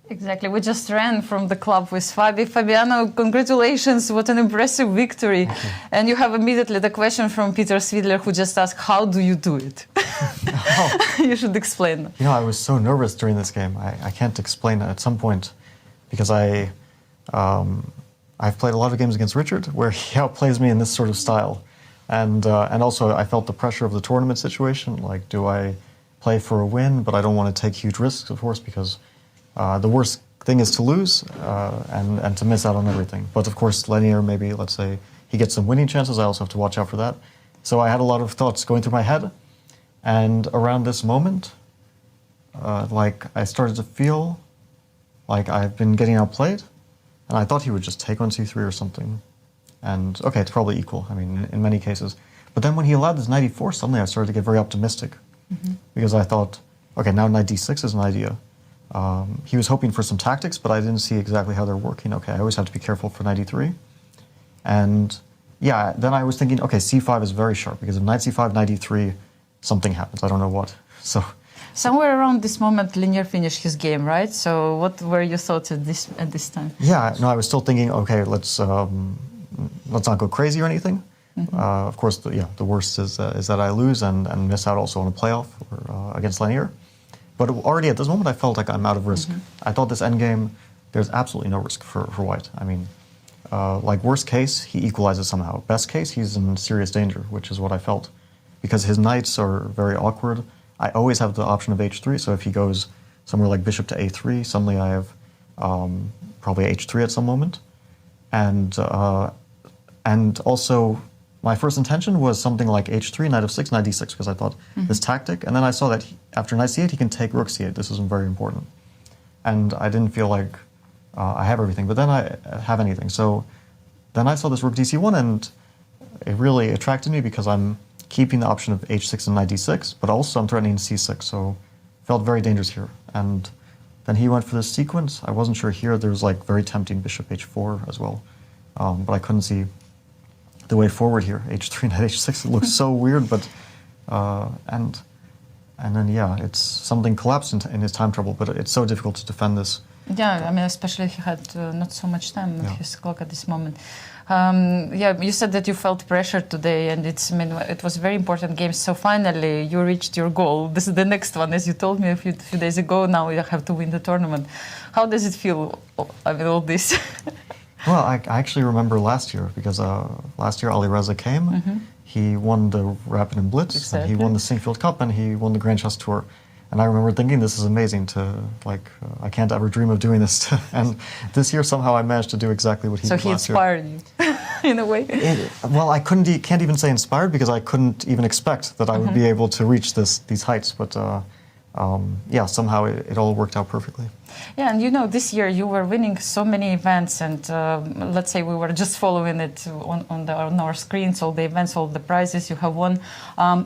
Exactly. We just ran from the club with Fabiano, congratulations. What an impressive victory. And you have immediately the question from Peter Svidler, who just asked, how do you do it? Oh. You should explain. You know, I was so nervous during this game. I can't explain it at some point because I've played a lot of games against Richard where he outplays me in this sort of style. And also I felt the pressure of the tournament situation. Like, do I play for a win? But I don't want to take huge risks, of course, because the worst thing is to lose and to miss out on everything. But of course, Lenier, maybe, let's say, he gets some winning chances. I also have to watch out for that. So I had a lot of thoughts going through my head. And around this moment, like, I started to feel like I've been getting outplayed. And I thought he would just take on c3 or something. And, okay, it's probably equal, I mean, in many cases. But then when he allowed this knight e4, suddenly I started to get very optimistic. Because I thought, okay, now knight d6 is an idea. He was hoping for some tactics, but I didn't see exactly how they're working. Okay, I always have to be careful for knight e3. And yeah, then I was thinking, okay, c5 is very sharp, because if knight c5, knight e3, something happens. I don't know what. So somewhere around this moment, Lenier finished his game, right? So what were your thoughts at this time? Yeah, no, I was still thinking, okay, let's not go crazy or anything. Of course, the worst is that I lose and miss out also on a playoff or, against Lenier. But already at this moment, I felt like I'm out of risk. I thought this endgame, there's absolutely no risk for White. I mean, like, worst case, he equalizes somehow. Best case, he's in serious danger, which is what I felt. Because his knights are very awkward. I always have the option of h3, so if he goes somewhere like bishop to a3, suddenly I have probably h3 at some moment. And also, my first intention was something like h3, knight f6, knight d6, because I thought this tactic. And then I saw that after knight c8, he can take rook c8. This is very important. And I didn't feel like I have everything. But then I have anything. So then I saw this rook dc1, and it really attracted me because I'm keeping the option of h6 and knight d6, but also I'm threatening c6. So felt very dangerous here. And then he went for this sequence. I wasn't sure here. There was like very tempting bishop h4 as well. But I couldn't see the way forward here, h3 knight h6, it looks so weird, but and then yeah, it's something collapsed in his time trouble, but it's so difficult to defend this. Yeah, I mean, especially he had not so much time on his clock at this moment. Yeah, you said that you felt pressure today, and it was a very important game. So finally, you reached your goal. This is the next one, as you told me a few days ago. Now you have to win the tournament. How does it feel? I mean, all this. Well, I actually remember last year, because last year Ali Reza came. He won the Rapid and Blitz, and he won the Sinquefield Cup, and he won the Grand Chess Tour. And I remember thinking, this is amazing to, like, I can't ever dream of doing this. And this year, somehow, I managed to do exactly what he did last year. So he inspired you, in a way? Well, I can't even say inspired, because I couldn't even expect that I would be able to reach these heights. But yeah, somehow it all worked out perfectly. Yeah, and you know, this year you were winning so many events, and let's say we were just following it on our screens, all the events, all the prizes you have won.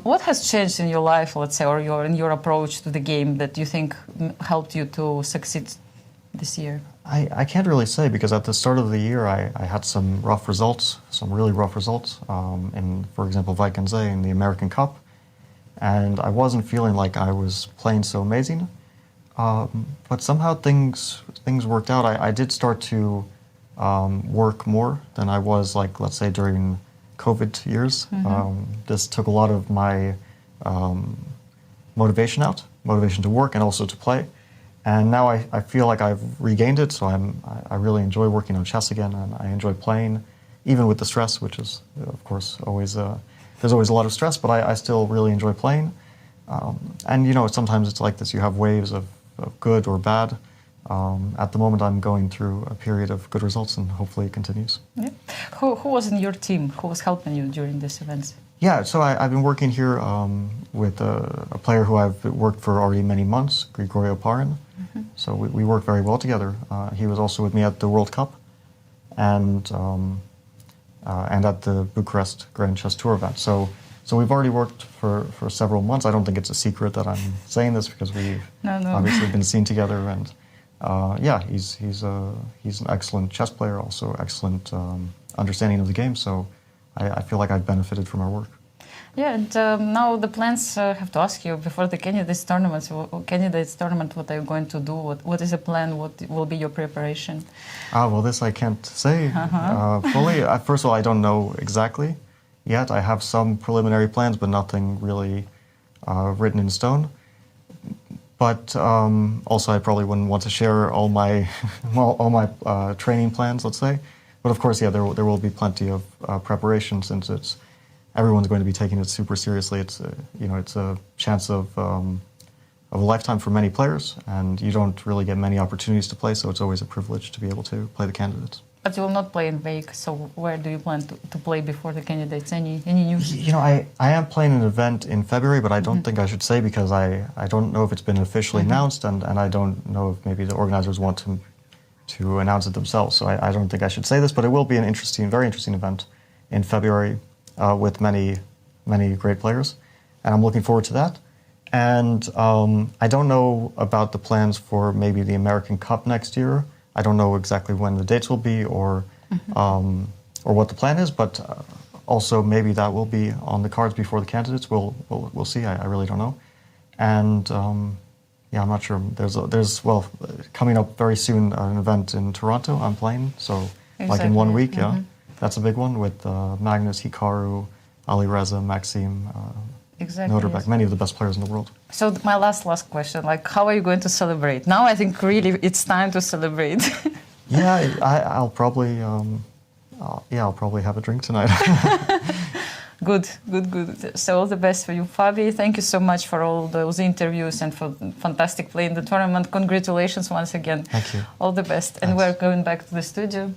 What has changed in your life, let's say, or in your approach to the game that you think helped you to succeed this year? I can't really say, because at the start of the year I had some rough results, some really rough results, in, for example, Vikensee in the American Cup, and I wasn't feeling like I was playing so amazing. But somehow things worked out. I did start to work more than I was, like, let's say, during COVID years. This took a lot of my motivation to work and also to play. And now I feel like I've regained it, so I really enjoy working on chess again, and I enjoy playing, even with the stress, which is, of course, always there's always a lot of stress, but I still really enjoy playing. And, you know, sometimes it's like this. You have waves of good or bad. At the moment, I'm going through a period of good results, and hopefully it continues. Yeah. Who was in your team? Who was helping you during these events? Yeah, so I've been working here with a player who I've worked for already many months, Grigorio Parin. So we work very well together. He was also with me at the World Cup and at the Bucharest Grand Chess Tour event. So we've already worked for several months. I don't think it's a secret that I'm saying this, because we've obviously been seen together. And yeah, he's an excellent chess player, also excellent understanding of the game. So I feel like I've benefited from our work. Yeah, and now the plans, have to ask you, before the candidates tournament, what are you going to do? What is the plan? What will be your preparation? Well, this I can't say fully. First of all, I don't know exactly yet. I have some preliminary plans, but nothing really written in stone. But also, I probably wouldn't want to share all my training plans, let's say. But of course, yeah, there will be plenty of preparation, since everyone's going to be taking it super seriously. It's a chance of a lifetime for many players, and you don't really get many opportunities to play. So it's always a privilege to be able to play the candidates. But you will not play in Wake, so where do you plan to play before the candidates? Any news? I am playing an event in February, but I don't think I should say, because I don't know if it's been officially announced, and I don't know if maybe the organizers want to announce it themselves. So I don't think I should say this, but it will be an very interesting event in February with many great players, and I'm looking forward to that. And I don't know about the plans for maybe the American Cup next year. I don't know exactly when the dates will be, or what the plan is, but also maybe that will be on the cards before the candidates. We'll see. I really don't know. And yeah, I'm not sure. There's coming up very soon an event in Toronto. I'm playing, so like in 1 week. Yeah, that's a big one with Magnus, Hikaru, Ali Reza, Maxime. Noterbeck, yes. Many of the best players in the world. So my last question, how are you going to celebrate? Now I think really it's time to celebrate. Yeah, I'll probably have a drink tonight. Good. So all the best for you, Fabi. Thank you so much for all those interviews and for fantastic play in the tournament. Congratulations once again. Thank you. All the best. Thanks. And we're going back to the studio.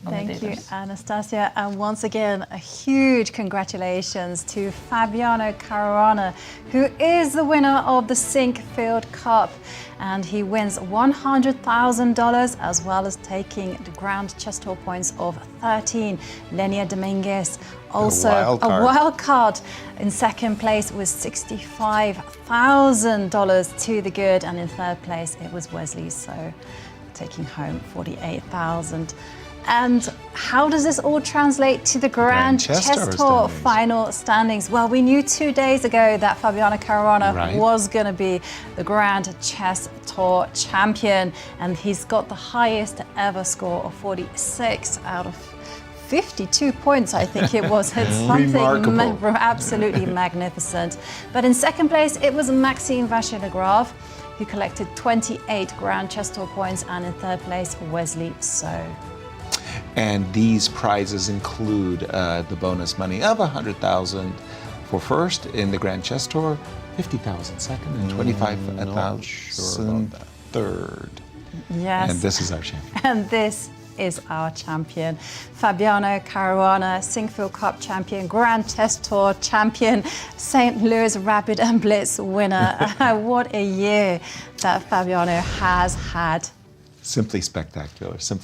Thank you, Anastasiya. And once again, a huge congratulations to Fabiano Caruana, who is the winner of the Sinquefield Cup. And he wins $100,000, as well as taking the grand chess tour points of 13. Lenia Dominguez, also a wild card in second place, with $65,000 to the good. And in third place, it was Wesley So, taking home $48,000. And how does this all translate to the Grand Chess Tour final standings? Well, we knew 2 days ago that Fabiano Caruana was going to be the Grand Chess Tour champion, and he's got the highest ever score of 46 out of 52 points, I think it was. It's something absolutely magnificent. But in second place, it was Maxime Vachier-Lagrave, who collected 28 Grand Chess Tour points, and in third place, Wesley So. And these prizes include the bonus money of $100,000 for first in the Grand Chess Tour, $50,000 second, and $25,000 third. Yes. And this is our champion. And this is our champion, Fabiano Caruana, Sinquefield Cup champion, Grand Chess Tour champion, St. Louis Rapid and Blitz winner. What a year that Fabiano has had. Simply spectacular. Simply